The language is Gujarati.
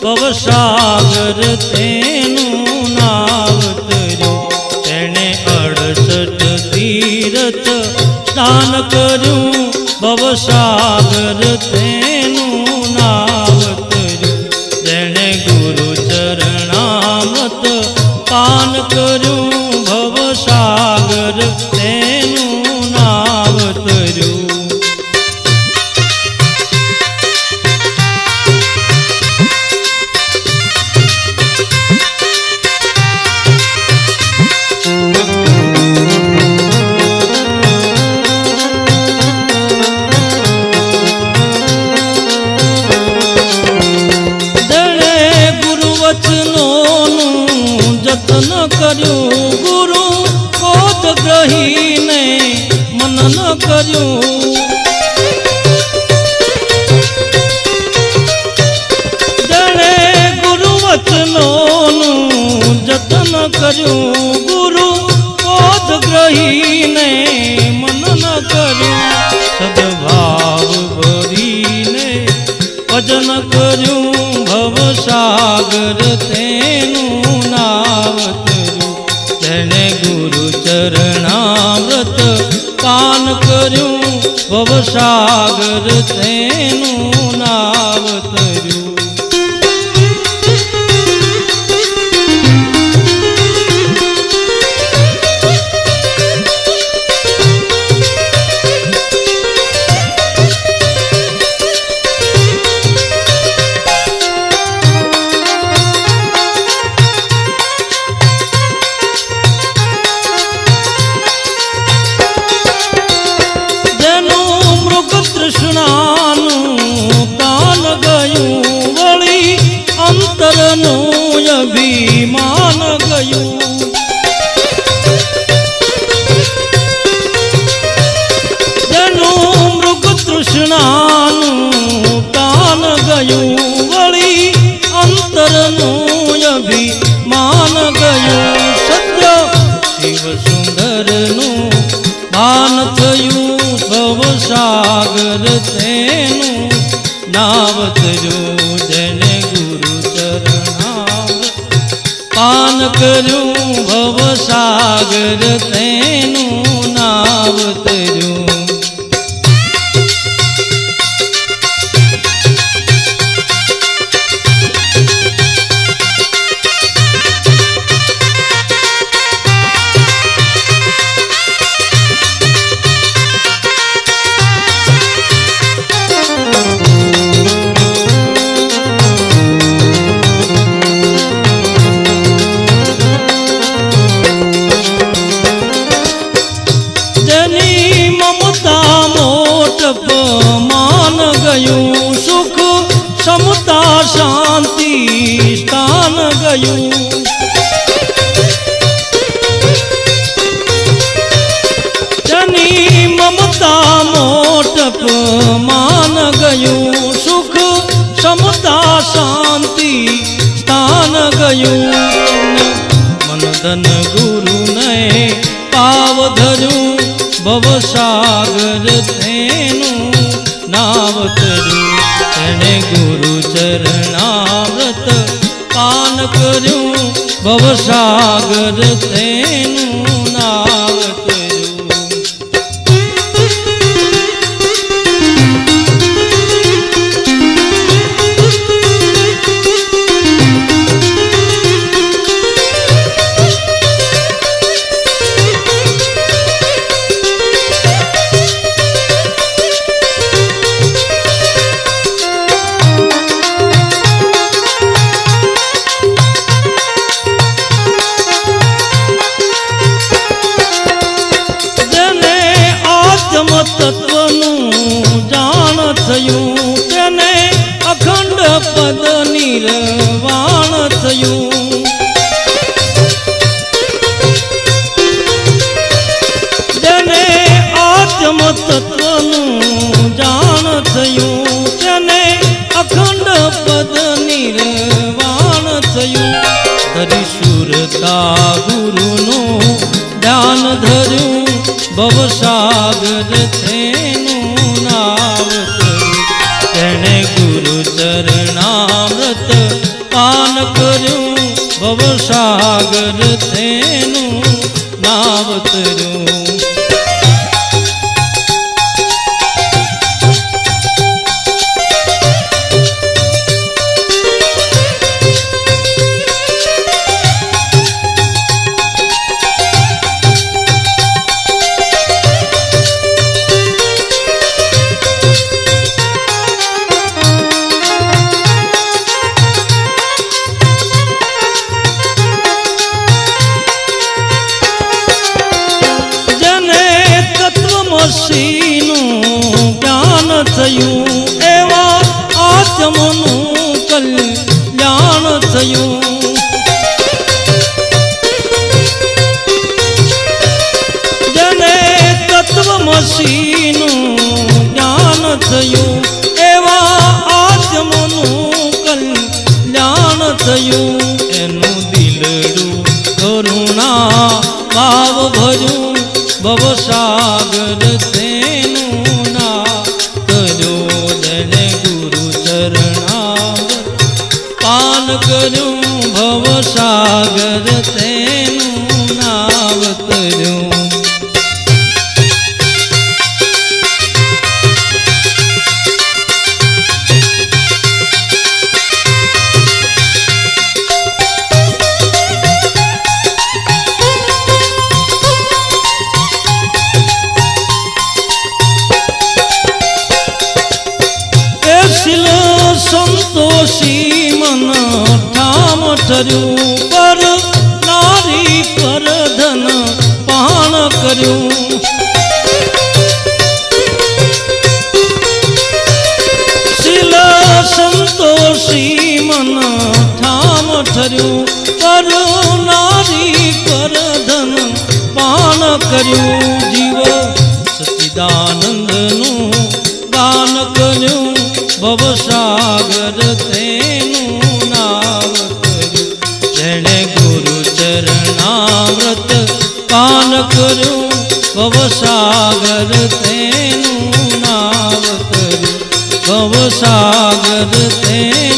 ભવસાગર તેનું નાવ તર્યું. તેણે 68 તીર્થ સ્નાન કર્યું. ભવસાગર તેનું નાવ તર્યું. તેણે ગુરુ ચરણામૃત પાન કર્યું. ભવસાગર તેનું નાવ તર્યું. જતન કર્યું. ગુરુ બોધ ગ્રહીને મનન કર્યું. જેણે ગુરુ વચનોનું જતન કર્યું. ગુરુ બોધ ગ્રહીને મનન કર્યું. સદભાવ ભરીને ભજન કર્યું. ભવસાગર તેનું નાવ તર્યું. તેણે ગુરુ ચરણામૃત પાન કર્યું. ભવસાગર તેનું નાવ તર્યું. કૃષ્ણાનું કાન ગયું. વળી અંતરનું અભિમાન ગયું. જેનું મૃગ તૃષ્ણાનું કાન ગયું. વળી અંતરનું અભિમાન ગયું. સત્ય શિવ સુંદરનું ભાન થયું. ભવસાગર તેનું નાવ તર્યું. જેને ગુરુ ચરણામૃત પાન કર્યું. ભવસાગર તેનું નાવ તર્યું. માન ગયું. સુખ સમતા શાંતિ સ્થાન ગયું. તેની મમતા મોટપ માન ગયું. સુખ સમતા શાંતિ સ્થાન ગયું. મનદન ગુરુને પાવ ધર્યું. ભવસાગર તેનું નાવ તર્યું. તેણે ગુરુ ચરણામૃત પાન કર્યું. ભવસાગર તેનું નાવ તર્યું. તત્વનું જાણ થયું. તેને અખંડ પદ નિર્વાણ થયું. તેને આત્મ તત્વનું જાણ થયું. તેને અખંડ પદ નિર્વાણ થયું. હરિશુરતા ગુરુનું ધ્યાન ધર્યું. ભવસાગર તેનું નાવ તર્યું. તેણે ગુરુ ચરણામૃત કર્યું ભવસાગર તેનું નાવ તર્યું. નું જ્ઞાન થયું એવા આત્મનું કલ્યાણ થયું. જેને તત્વમસીનું જ્ઞાન થયું એવા આત્મનું કલ્યાણ થયું. એનું દિલડું કરુણા ભાવ ભર્યું ભવસાગર તેનું ના કર્યું. જેને ગુરુ ચરણામૃત પાન કર્યું ભવસાગર તેનું નાવ તર્યું. સંતોષી મન ઠામ ઠર્યું પર નારી પર ધન પાણ કર્યું. શીલ સંતોષી મન ઠામ ઠર્યું પર નારી પર ધન પાણ કર્યું. જીવો સચ્ચિદાનંદનું દાન કર્યું ભવસાગર તેનું નાવ કર્યું. જેણે ગુરુ ચરણામૃત પાન કર્યું ભવસાગર તેનું નાવ કર્યું. ભવસાગર તેનું